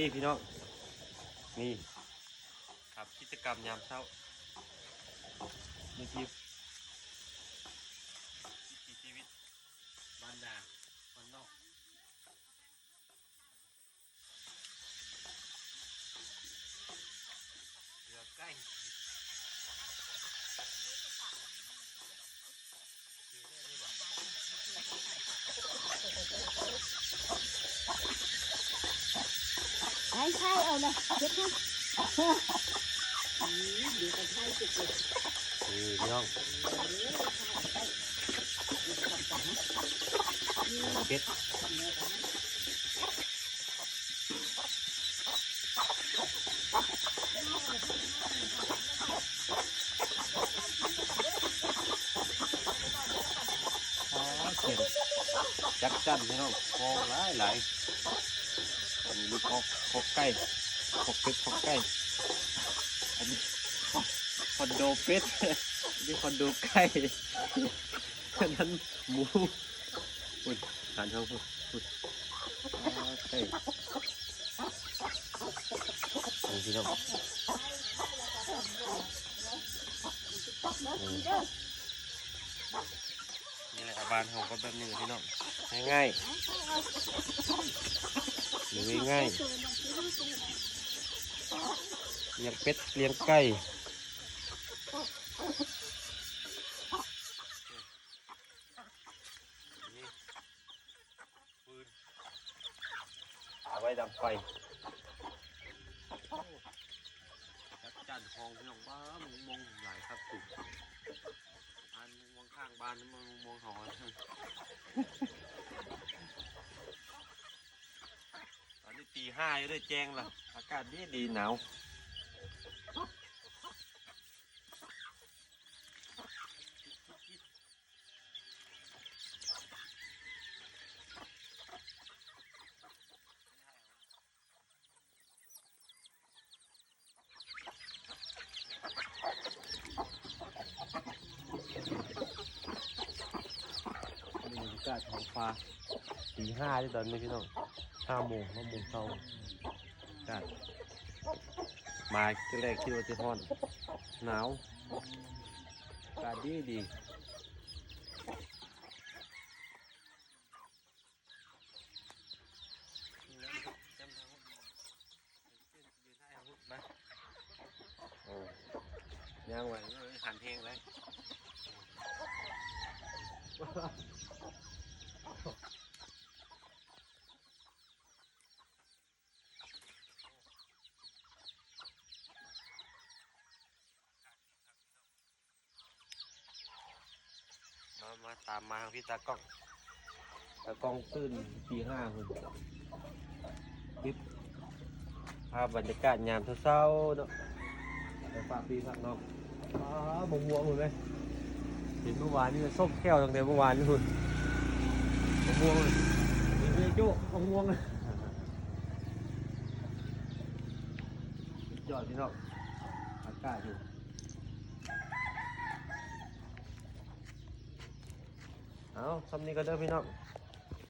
นี่พี่น้องนี่ครับกิจกรรมยามเช้านี่ที่ชีวิตบ้านนาคนนอกเรือใกล้ใช่เอาเลยเด็กค่ะเดี๋ยวจะใช่จุดเลยนี่พี่น้องเป็ดจักจันพี่น้องคอหลายอันนี้คอกไก่คอกเป็ดคอกไก่อันนี้คอนโดเป็ดนี่คอนโดไก่อันนั้นหมูอุ้ยหันเขาอุ้ยไก่นี่พี่น้องนี่แหละบ้านเขาก็แบบนี้พี่น้องง่ายๆหรือง่ายๆเลี้ยงเป็ดเลี้ยงไก่นี่ปืนเอาไว้ดับไฟจัดจานทองพี่น้องบ้ามึงมองหลายครับสุดอันมึงมองข้างบ้านมึงมองหอตอนนี้ตี 5อยู่ด้วยแจ้งละอากาศดีหนาวบรรยากาศท้องฟ้าตี 5ที่ตอนนี้พี่น้อง5 โมงเช้าอากาศมาแรกคิดว่าจะร้อนหนาวอากาศดีโอ้ย่างไว้หันเพลงเลยมาตามมาทางพี่ตากล้องตื่นตี 5คุณคลิปภาพบรรยากาศยามเช้าๆเนาะไปฝากพี่ฝากน้องบงวงเลยเห็นเมื่อวานนี่ส้มแก้วตั้งแต่เมื่อวานนี่คุณบงวงเลยมีโจ้บงวงเลยยอดพี่น้องอากาศอยู่เอาทำนี้ก็เด้อพี่น้อง